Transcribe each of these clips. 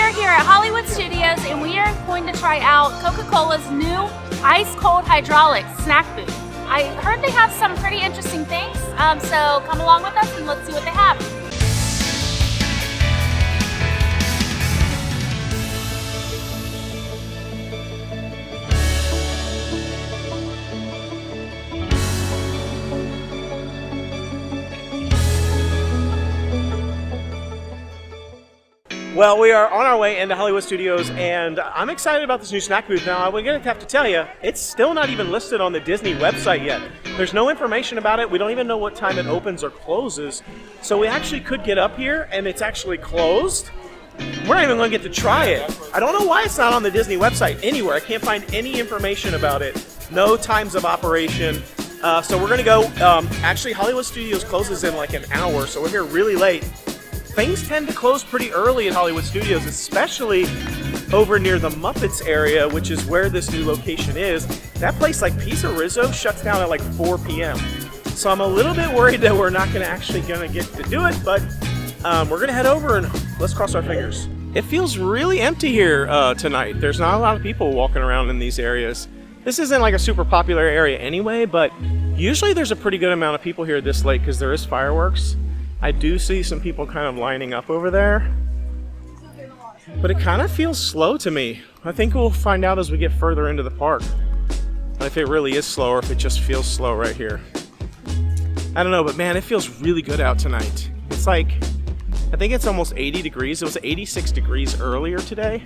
are here at Hollywood Studios and we are going to try out Coca-Cola's new ice cold hydraulics snack booth. I heard they have some pretty interesting things, so come along with us and let's see what they have. Well, we are on our way into Hollywood Studios, and I'm excited about this new snack booth. Now, I'm going to have to tell you, it's still not even listed on the Disney website yet. There's no information about it. We don't even know what time it opens or closes. So we actually could get up here, and it's actually closed. We're not even going to get to try it. I don't know why it's not on the Disney website anywhere. I can't find any information about it. No times of operation. So we're going to go. Actually, Hollywood Studios closes in like an hour, so we're here really late. Things tend to close pretty early at Hollywood Studios, especially over near the Muppets area, which is where this new location is. That place, like Pizza Rizzo, shuts down at like 4 p.m. So I'm a little bit worried that we're not actually going to get to do it, but we're going to head over and let's cross our fingers. It feels really empty here tonight. There's not a lot of people walking around in these areas. This isn't like a super popular area anyway, but usually there's a pretty good amount of people here this late because there is fireworks. I do see some people kind of lining up over there, but it kind of feels slow to me. I think we'll find out as we get further into the park if it really is slow or if it just feels slow right here. I don't know, but man, it feels really good out tonight. It's like, I think it's almost 80 degrees. It was 86 degrees earlier today.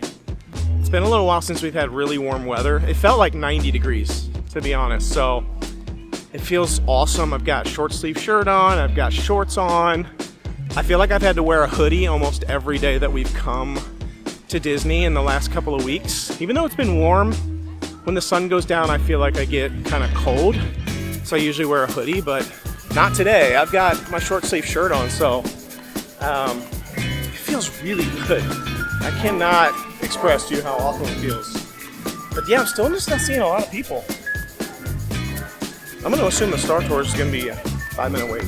It's been a little while since we've had really warm weather. It felt like 90 degrees, to be honest, so it feels awesome. I've got a short sleeve shirt on, I've got shorts on. I feel like I've had to wear a hoodie almost every day that we've come to Disney in the last couple of weeks. Even though it's been warm, when the sun goes down, I feel like I get kind of cold. So I usually wear a hoodie, but not today. I've got my short sleeve shirt on, so it feels really good. I cannot express to you how awesome it feels. But yeah, I'm still just not seeing a lot of people. I'm going to assume the Star Tours is going to be a 5-minute wait.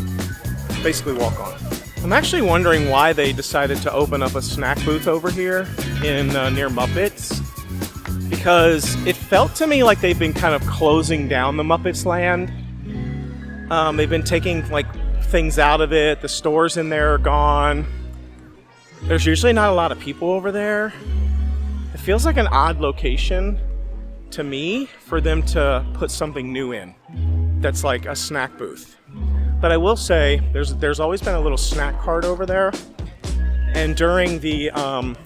Basically walk on. I'm actually wondering why they decided to open up a snack booth over here in near Muppets. Because it felt to me like they've been kind of closing down the Muppets land. They've been taking like things out of it. The stores in there are gone. There's usually not a lot of people over there. It feels like an odd location to me for them to put something new in. That's like a snack booth. But I will say there's always been a little snack cart over there, and during the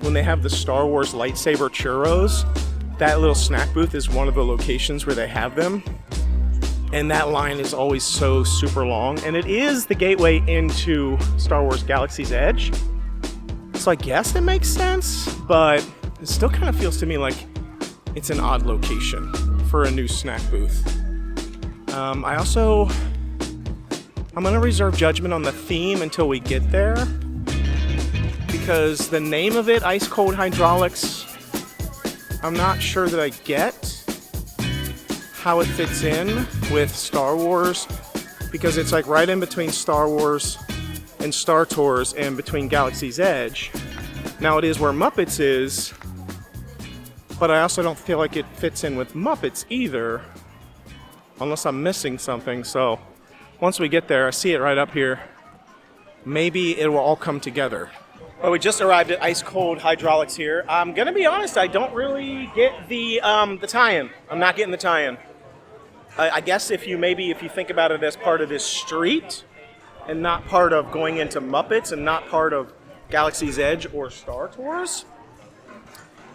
when they have the Star Wars lightsaber churros, that little snack booth is one of the locations where they have them, and that line is always so super long, and it is the gateway into Star Wars Galaxy's Edge, so I guess it makes sense, but it still kind of feels to me like it's an odd location for a new snack booth. I'm going to reserve judgment on the theme until we get there, because the name of it, Ice Cold Hydraulics, I'm not sure that I get how it fits in with Star Wars, because it's like right in between Star Wars and Star Tours and between Galaxy's Edge. Now it is where Muppets is, but I also don't feel like it fits in with Muppets either, unless I'm missing something. So once we get there, I see it right up here. Maybe it will all come together. Well, we just arrived at Ice Cold Hydraulics here. I'm gonna be honest, I don't really get the tie-in. I'm not getting the tie-in. I guess if you think about it as part of this street and not part of going into Muppets and not part of Galaxy's Edge or Star Tours,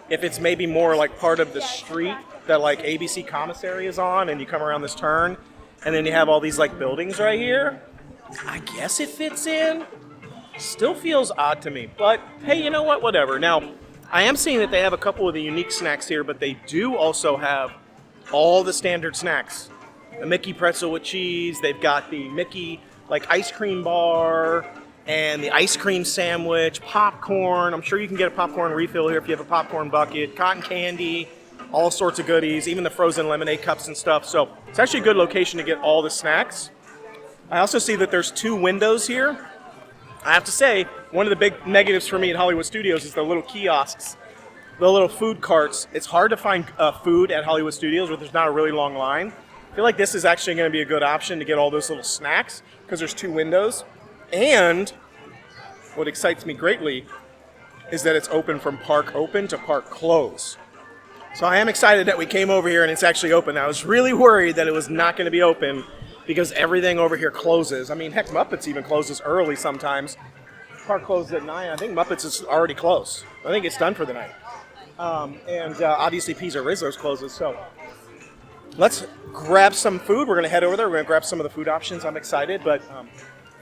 if it's maybe more like part of the street that like ABC Commissary is on, and you come around this turn, and then you have all these like buildings right here, I guess it fits in. Still feels odd to me, but hey, you know what? Whatever. Now, I am seeing that they have a couple of the unique snacks here, but they do also have all the standard snacks. The Mickey pretzel with cheese. They've got the Mickey like ice cream bar and the ice cream sandwich, popcorn. I'm sure you can get a popcorn refill here if you have a popcorn bucket, cotton candy, all sorts of goodies, even the frozen lemonade cups and stuff. So it's actually a good location to get all the snacks. I also see that there's 2 windows here. I have to say, one of the big negatives for me at Hollywood Studios is the little kiosks the little food carts. It's hard to find food at Hollywood Studios where there's not a really long line. I feel like this is actually going to be a good option to get all those little snacks because there's 2 windows. And what excites me greatly is that it's open from park open to park close. So I am excited that we came over here and it's actually open. I was really worried that it was not going to be open because everything over here closes. I mean, heck, Muppets even closes early sometimes. Park closes at 9. I think Muppets is already closed. I think it's done for the night. And obviously Pizza Rizzo's closes. So let's grab some food. We're going to head over there. We're going to grab some of the food options. I'm excited, but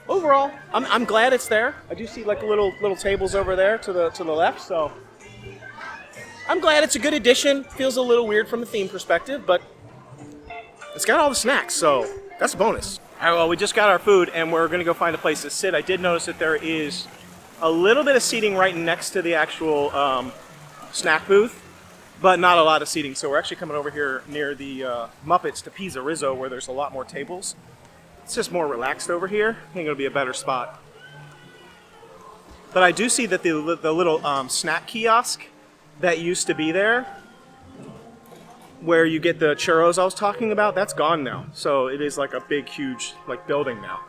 overall, I'm glad it's there. I do see like little tables over there to the left. So I'm glad it's a good addition. Feels a little weird from the theme perspective, but it's got all the snacks, so that's a bonus. All right, well, we just got our food, and we're going to go find a place to sit. I did notice that there is a little bit of seating right next to the actual snack booth, but not a lot of seating. So we're actually coming over here near the Muppets to Pizza Rizzo, where there's a lot more tables. It's just more relaxed over here. I think it'll be a better spot. But I do see that the little snack kiosk that used to be there, where you get the churros I was talking about, that's gone now. So it is like a big, huge like building now.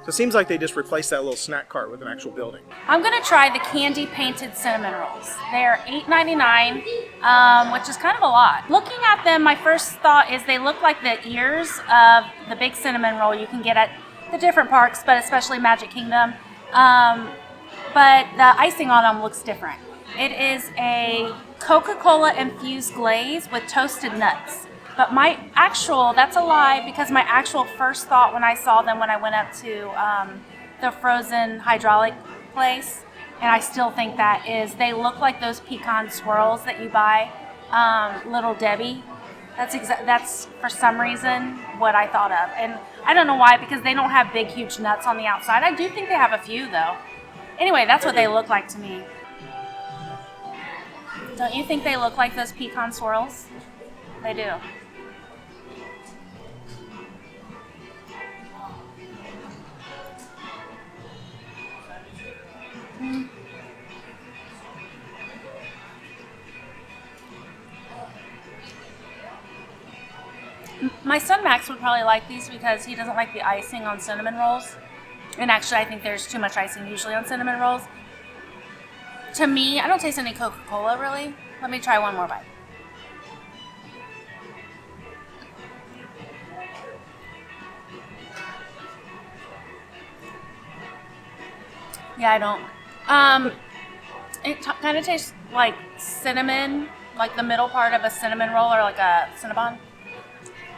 So it seems like they just replaced that little snack cart with an actual building. I'm gonna try the candy painted cinnamon rolls. They're $8.99, which is kind of a lot. Looking at them, my first thought is they look like the ears of the big cinnamon roll you can get at the different parks, but especially Magic Kingdom. But the icing on them looks different. It is a Coca-Cola infused glaze with toasted nuts. But that's a lie, because my actual first thought when I saw them when I went up to the frozen hydraulic place, and I still think that is, they look like those pecan swirls that you buy, Little Debbie. That's for some reason what I thought of. And I don't know why, because they don't have big, huge nuts on the outside. I do think they have a few, though. Anyway, that's what they look like to me. Don't you think they look like those pecan swirls? They do. My son Max would probably like these because he doesn't like the icing on cinnamon rolls. And actually, I think there's too much icing usually on cinnamon rolls. To me, I don't taste any Coca-Cola, really. Let me try one more bite. Yeah, I don't. It kind of tastes like cinnamon, like the middle part of a cinnamon roll or like a Cinnabon.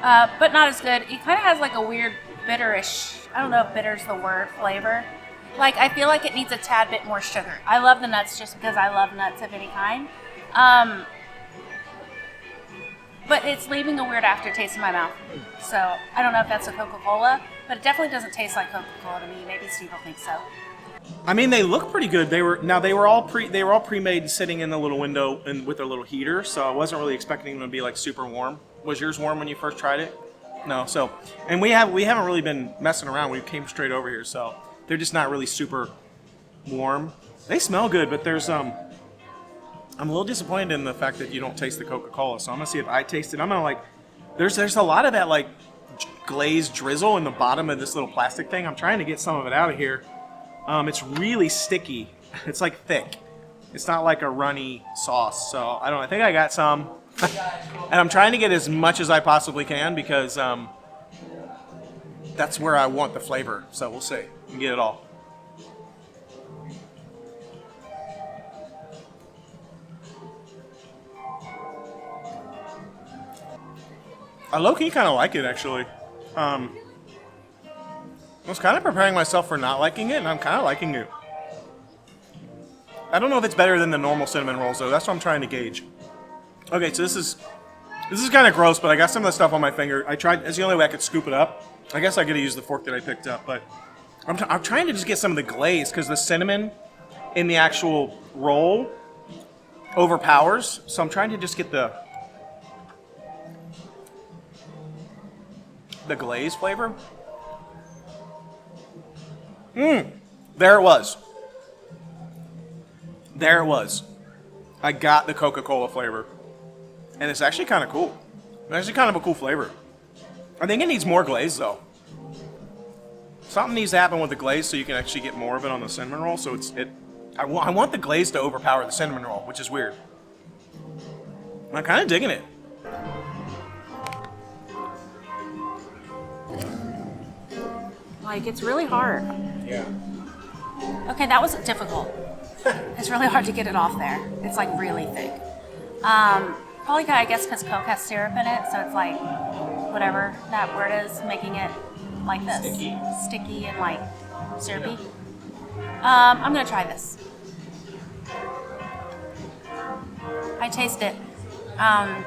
But not as good. It kind of has like a weird bitterish, I don't know if bitter's the word, flavor. Like, I feel like it needs a tad bit more sugar. I love the nuts just because I love nuts of any kind. But it's leaving a weird aftertaste in my mouth. So, I don't know if that's a Coca-Cola, but it definitely doesn't taste like Coca-Cola to me. Maybe Steve will think so. I mean, they look pretty good. They were all pre-made, sitting in the little window and with their little heater. So I wasn't really expecting them to be like super warm. Was yours warm when you first tried it? No. So, and we haven't really been messing around. We came straight over here, so they're just not really super warm. They smell good, but there's I'm a little disappointed in the fact that you don't taste the Coca-Cola. So I'm gonna see if I taste it. I'm gonna like, there's a lot of that like glazed drizzle in the bottom of this little plastic thing. I'm trying to get some of it out of here. It's really sticky. It's like thick. It's not like a runny sauce. So I think I got some. And I'm trying to get as much as I possibly can because that's where I want the flavor. So we'll see. We can get it all. I low-key kind of like it, actually. I was kind of preparing myself for not liking it, and I'm kind of liking it. I don't know if it's better than the normal cinnamon rolls, though. That's what I'm trying to gauge. Okay, so this is kind of gross, but I got some of the stuff on my finger. I tried. It's the only way I could scoop it up. I guess I could use the fork that I picked up, but I'm trying to just get some of the glaze because the cinnamon in the actual roll overpowers. So I'm trying to just get the glaze flavor. There it was. I got the Coca-Cola flavor. And it's actually kind of cool. It's actually kind of a cool flavor. I think it needs more glaze, though. Something needs to happen with the glaze so you can actually get more of it on the cinnamon roll. So I want the glaze to overpower the cinnamon roll, which is weird. I'm kind of digging it. Like, it's really hard. Yeah. Okay, that was difficult. It's really hard to get it off there. It's like really thick. Probably, I guess, because Coke has syrup in it, so it's like whatever that word is, making it like this. Sticky and like syrupy. I'm gonna try this. I taste it. I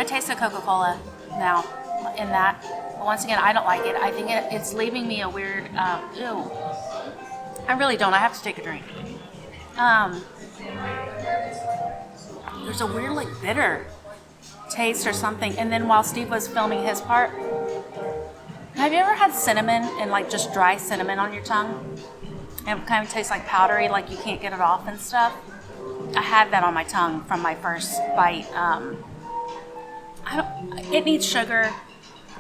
taste the Coca-Cola now in that. But once again, I don't like it. I think it's leaving me a weird, ew. I really don't. I have to take a drink. There's a weird, like, bitter taste or something. And then while Steve was filming his part, have you ever had cinnamon and, like, just dry cinnamon on your tongue? And it kind of tastes like powdery, like you can't get it off and stuff? I had that on my tongue from my first bite. It needs sugar.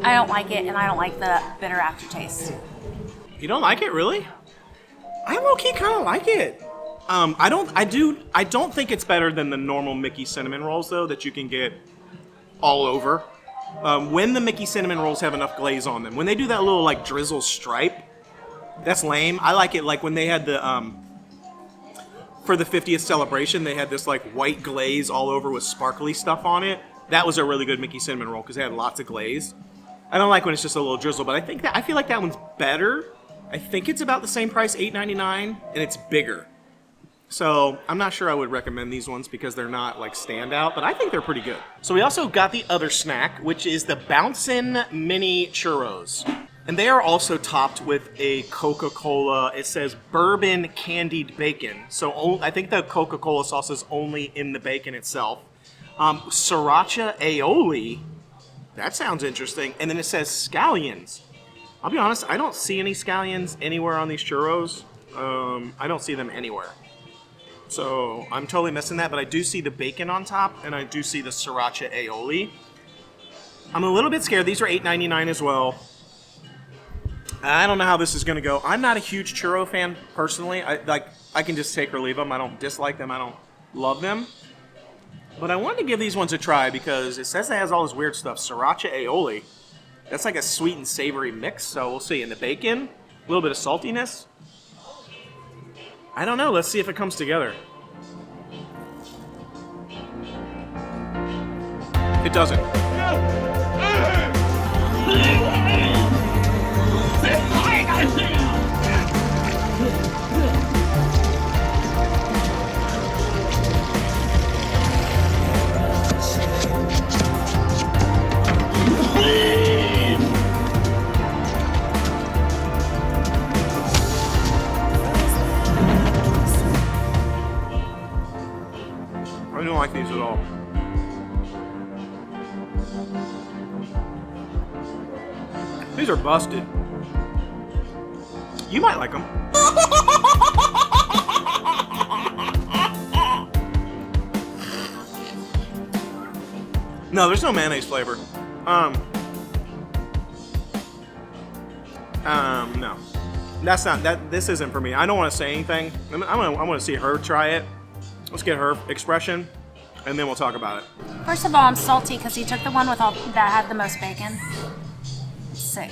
I don't like it, and I don't like the bitter aftertaste. You don't like it, really? I low-key kind of like it. I don't think it's better than the normal Mickey cinnamon rolls, though, that you can get all over. When the Mickey cinnamon rolls have enough glaze on them. When they do that little, like, drizzle stripe, that's lame. I like it, like, when they had the, for the 50th celebration, they had this, like, white glaze all over with sparkly stuff on it. That was a really good Mickey cinnamon roll, because they had lots of glaze. I don't like when it's just a little drizzle, but I feel like that one's better. I think it's about the same price, $8.99, and it's bigger. So I'm not sure I would recommend these ones because they're not like standout, but I think they're pretty good. So we also got the other snack, which is the Bouncin' Mini Churros. And they are also topped with a Coca-Cola, it says Bourbon Candied Bacon. So I think the Coca-Cola sauce is only in the bacon itself. Sriracha aioli, that sounds interesting. And then it says scallions. I'll be honest, I don't see any scallions anywhere on these churros. I don't see them anywhere. So I'm totally missing that, but I do see the bacon on top, and I do see the sriracha aioli. I'm a little bit scared. These are $8.99 as well. I don't know how this is going to go. I'm not a huge churro fan, personally. I can just take or leave them. I don't dislike them. I don't love them. But I wanted to give these ones a try because it says it has all this weird stuff. Sriracha aioli. That's like a sweet and savory mix, so we'll see. And the bacon, a little bit of saltiness. I don't know. Let's see if it comes together. It doesn't. I don't like these at all. These are busted. You might like them. No, there's no mayonnaise flavor. No. That's not, this isn't for me. I don't want to say anything. I want to see her try it. Let's get her expression, and then we'll talk about it. First of all, I'm salty because he took the one with all that had the most bacon. Sick.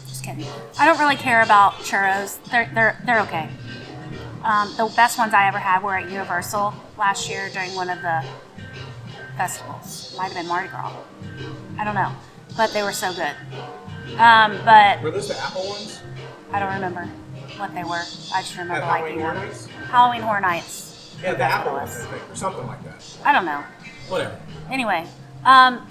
Just kidding. I don't really care about churros. They're okay. The best ones I ever had were at Universal last year during one of the festivals. Might have been Mardi Gras. I don't know, but they were so good. But Were those the apple ones? I don't remember what they were. I just remember liking them. Halloween Horror Nights? Halloween Horror Nights. Yeah, the apple ones, I think, or something like that. I don't know. Whatever. Anyway,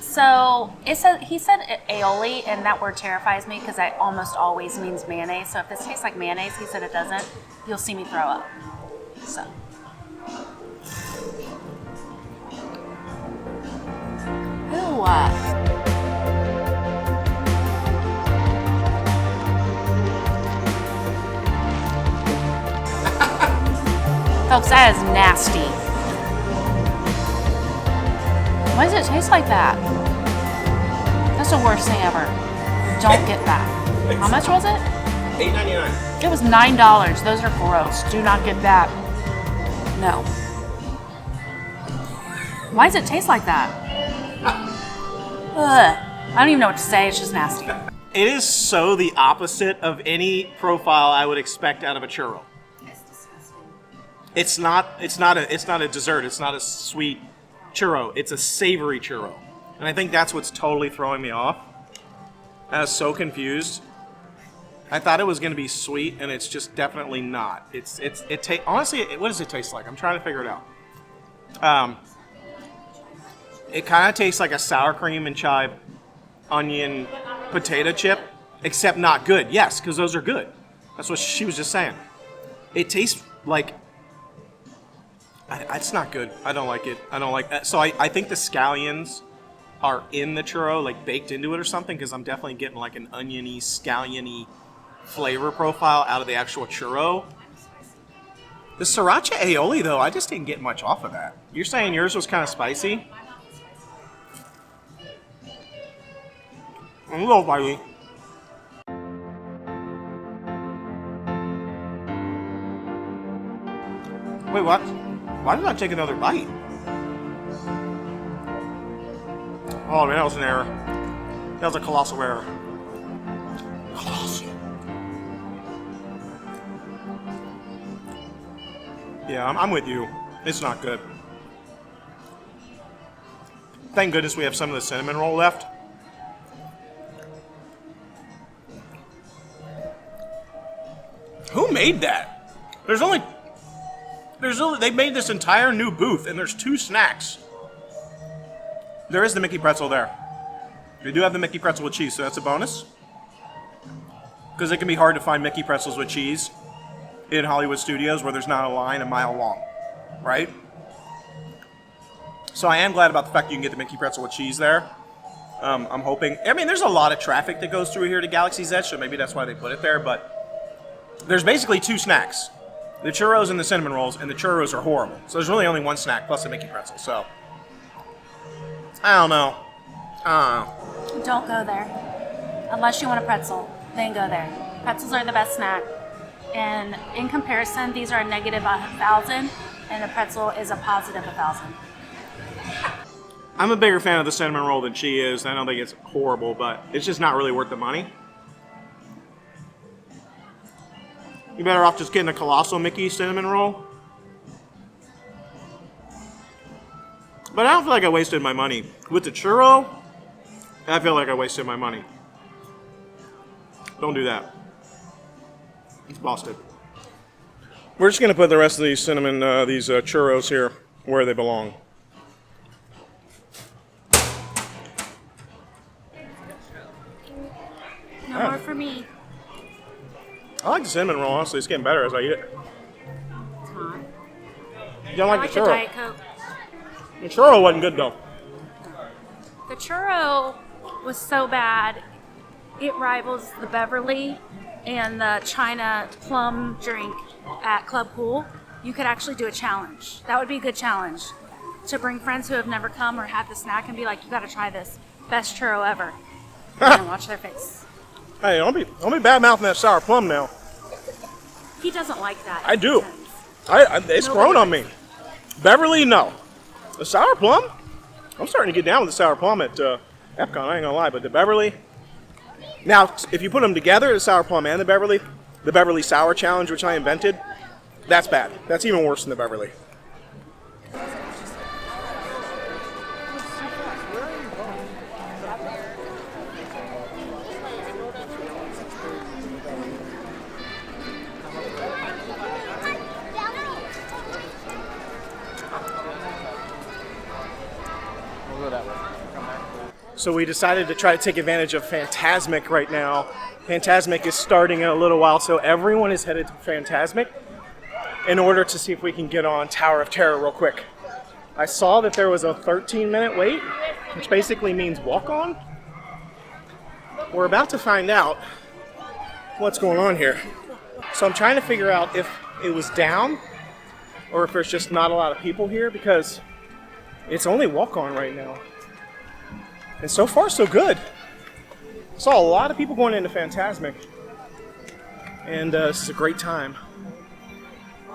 so he said aioli, and that word terrifies me because that almost always means mayonnaise. So if this tastes like mayonnaise, he said it doesn't, you'll see me throw up. So. Ew. Folks, that is nasty. Why does it taste like that? That's the worst thing ever. Don't get that. How much was it? $8.99. It was $9. Those are gross. Do not get that. No. Why does it taste like that? Ugh. I don't even know what to say. It's just nasty. It is so the opposite of any profile I would expect out of a churro. It's disgusting. It's not a dessert. It's not a sweet churro. It's a savory churro. And I think that's what's totally throwing me off. I was so confused. I thought it was going to be sweet, and it's just definitely not. Honestly, what does it taste like? I'm trying to figure it out. It kind of tastes like a sour cream and chive onion potato chip, except not good. Yes, because those are good. That's what she was just saying. It tastes like... it's not good. I don't like it. I don't like that. So I think the scallions are in the churro, like baked into it or something, because I'm definitely getting like an oniony, scalliony flavor profile out of the actual churro. The sriracha aioli, though, I just didn't get much off of that. You're saying yours was kind of spicy? A little spicy. Wait, what? Why did I take another bite? Oh man, that was an error. That was a colossal error. Colossal. Yeah, I'm with you. It's not good. Thank goodness we have some of the cinnamon roll left. Who made that? They made this entire new booth, and there's 2 snacks. There is the Mickey pretzel there. We do have the Mickey pretzel with cheese, so that's a bonus. Because it can be hard to find Mickey pretzels with cheese in Hollywood studios where there's not a line a mile long, right? So I am glad about the fact you can get the Mickey pretzel with cheese there. I'm hoping. I mean, there's a lot of traffic that goes through here to Galaxy's Edge, so maybe that's why they put it there, but there's basically 2 snacks. The churros and the cinnamon rolls, and the churros are horrible. So there's really only 1 snack plus a Mickey pretzel, so I don't know. Don't go there. Unless you want a pretzel, then go there. Pretzels are the best snack. And in comparison, these are a negative 1,000, and the pretzel is a positive 1,000. I'm a bigger fan of the cinnamon roll than she is. I don't think it's horrible, but it's just not really worth the money. You better off just getting a colossal Mickey cinnamon roll. But I don't feel like I wasted my money. With the churro, I feel like I wasted my money. Don't do that. It's busted. We're just going to put the rest of these cinnamon, churros here where they belong. No more for me. I like the cinnamon roll, honestly. It's getting better as I eat it. Huh? You don't like the churro? Diet Coke. The churro wasn't good, though. The churro was so bad, it rivals the Beverly and the China plum drink at Club Cool. You could actually do a challenge. That would be a good challenge to bring friends who have never come or had the snack and be like, you got to try this. Best churro ever. And watch their face. Hey, don't be bad-mouthing that sour plum now. He doesn't like that. I do. It's grown on me. Beverly, no. The sour plum? I'm starting to get down with the sour plum at Epcot, I ain't gonna lie, but the Beverly... Now, if you put them together, the sour plum and the Beverly Sour Challenge, which I invented, that's bad. That's even worse than the Beverly. So we decided to try to take advantage of Fantasmic right now. Fantasmic is starting in a little while, so everyone is headed to Fantasmic in order to see if we can get on Tower of Terror real quick. I saw that there was a 13-minute wait, which basically means walk on. We're about to find out what's going on here. So I'm trying to figure out if it was down or if there's just not a lot of people here, because it's only walk-on right now. And so far, so good. Saw a lot of people going into Fantasmic, and this is a great time.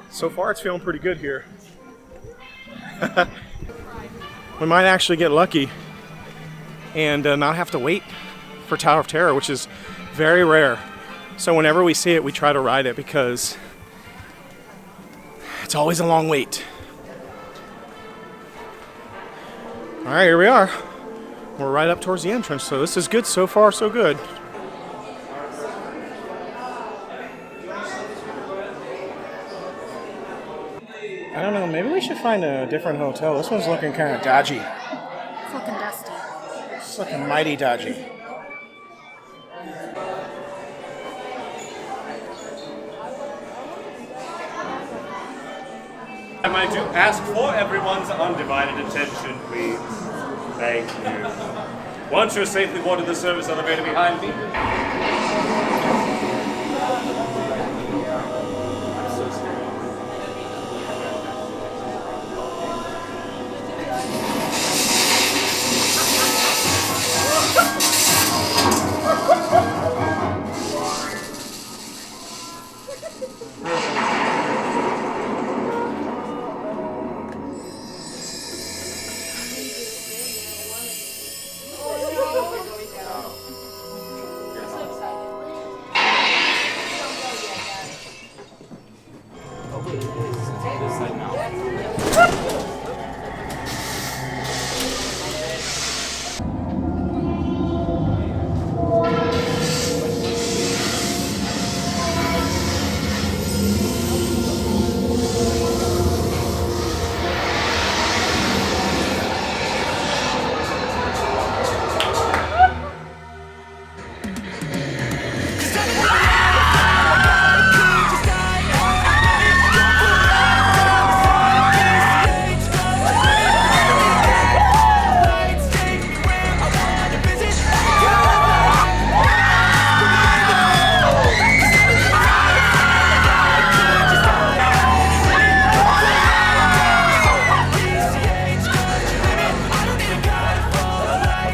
So far, it's feeling pretty good here. We might actually get lucky and not have to wait for Tower of Terror, which is very rare. So whenever we see it, we try to ride it because it's always a long wait. All right, here we are. We're right up towards the entrance, so this is good. So far, so good. I don't know, maybe we should find a different hotel. This one's looking kind of dodgy. It's looking dusty. It's looking mighty dodgy. I do ask for everyone's undivided attention, please. Thank you. Once you're safely boarded the service elevator behind me. I'm so scared.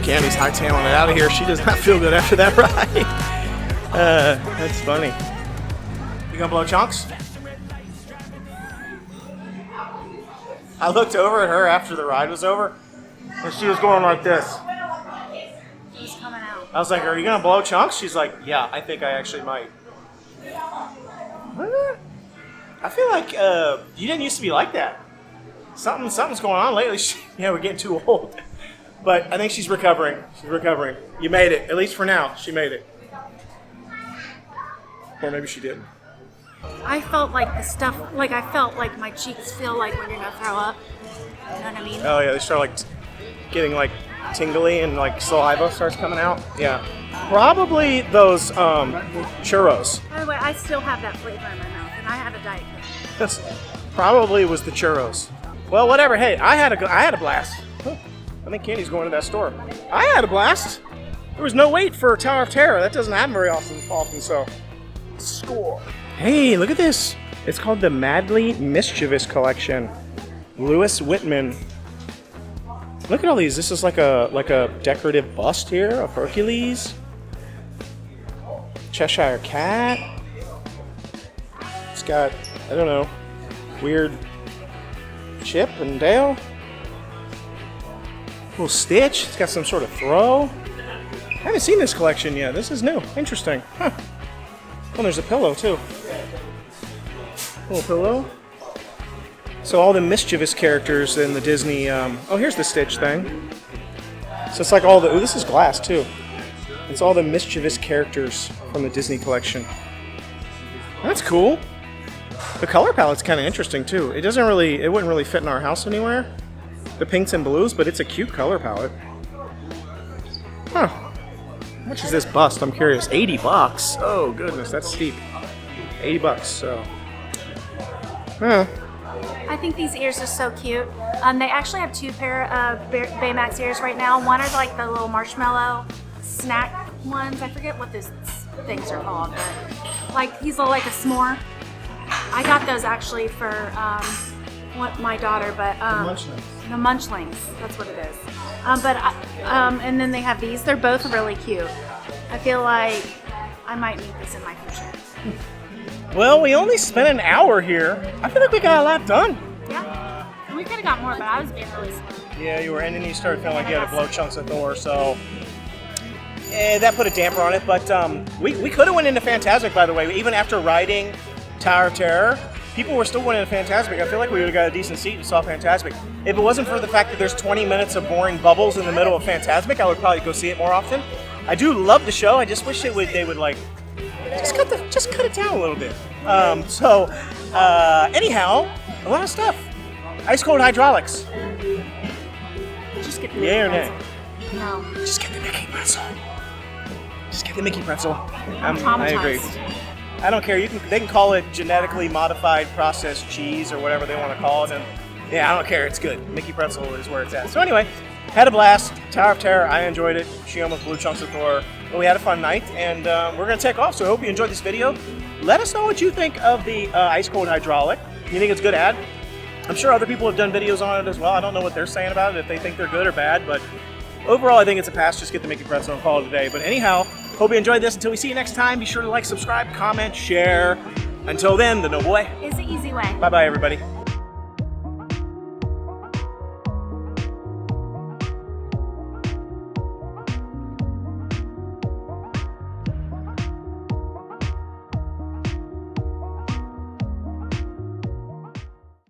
Candy's hightailing it out of here. She does not feel good after that ride. That's funny. You gonna blow chunks? I looked over at her after the ride was over, and she was going like this. He's coming out. I was like, "Are you gonna blow chunks?" She's like, "Yeah, I think I actually might." I feel like you didn't used to be like that. Something's going on lately. Yeah, we're getting too old. But I think she's recovering. She's recovering. You made it, at least for now. She made it. Or maybe she didn't. I felt like the stuff, like I felt like my cheeks feel like when you're gonna throw up. You know what I mean? Oh yeah, they start like getting like tingly and like saliva starts coming out. Yeah. Probably those churros. By the way, I still have that flavor in my mouth, and I have a Diet Coke. That's probably was the churros. Well, whatever. Hey, I had a blast. I think Candy's going to that store. I had a blast. There was no wait for Tower of Terror. That doesn't happen very often, so score. Hey, look at this. It's called the Madly Mischievous Collection. Lewis Whitman. Look at all these. This is like a decorative bust here of Hercules. Cheshire Cat. It's got, I don't know, weird Chip and Dale. Little Stitch. It's got some sort of throw. I haven't seen this collection yet. This is new. Interesting. Huh. Oh, there's a pillow too. Little pillow. So all the mischievous characters in the Disney. Oh, here's the Stitch thing. So it's like all the. Ooh, this is glass too. It's all the mischievous characters from the Disney collection. That's cool. The color palette's kind of interesting too. It wouldn't really fit in our house anywhere. The pinks and blues, but it's a cute color palette. Huh. How much is this bust? I'm curious. $80. Oh goodness, that's steep. $80. So. Huh. I think these ears are so cute. They actually have two pair of Baymax ears right now. One is like the little marshmallow snack ones. I forget what those things are called, but like he's like a s'more. I got those actually for my daughter, but the Munchlings. That's what it is. And then they have these. They're both really cute. I feel like I might need this in my future. Well, we only spent an hour here. I feel like we got a lot done. Yeah. We could have got more, but I was being really slow. Yeah, you were, and then you started feeling like you had to blow chunks of Thor, so that put a damper on it. But we could have went into Fantasmic, by the way. Even after riding Tower of Terror, people were still going into Fantasmic. I feel like we would have got a decent seat and saw Fantasmic. If it wasn't for the fact that there's 20 minutes of boring bubbles in the middle of Fantasmic, I would probably go see it more often. I do love the show. I just wish they would like just cut it down a little bit. Anyhow, a lot of stuff. Ice cold hydraulics. Just get the Yay or nay? No. Just get the Mickey pretzel. Just get the Mickey pretzel. I'm I agree. traumatized. I don't care. They can call it genetically modified processed cheese or whatever they want to call it, and yeah, I don't care. It's good. Mickey pretzel is where it's at. So anyway, had a blast. Tower of Terror. I enjoyed it. She almost blew chunks of Thor. But we had a fun night, and we're gonna take off. So I hope you enjoyed this video. Let us know what you think of the ice cold hydraulic. You think it's a good ad? I'm sure other people have done videos on it as well. I don't know what they're saying about it, if they think they're good or bad, but overall I think it's a pass. Just get the Mickey pretzel and call it a day. But anyhow, hope you enjoyed this. Until we see you next time, be sure to like, subscribe, comment, share. Until then, the Noble Way. Is the easy way. Bye-bye, everybody.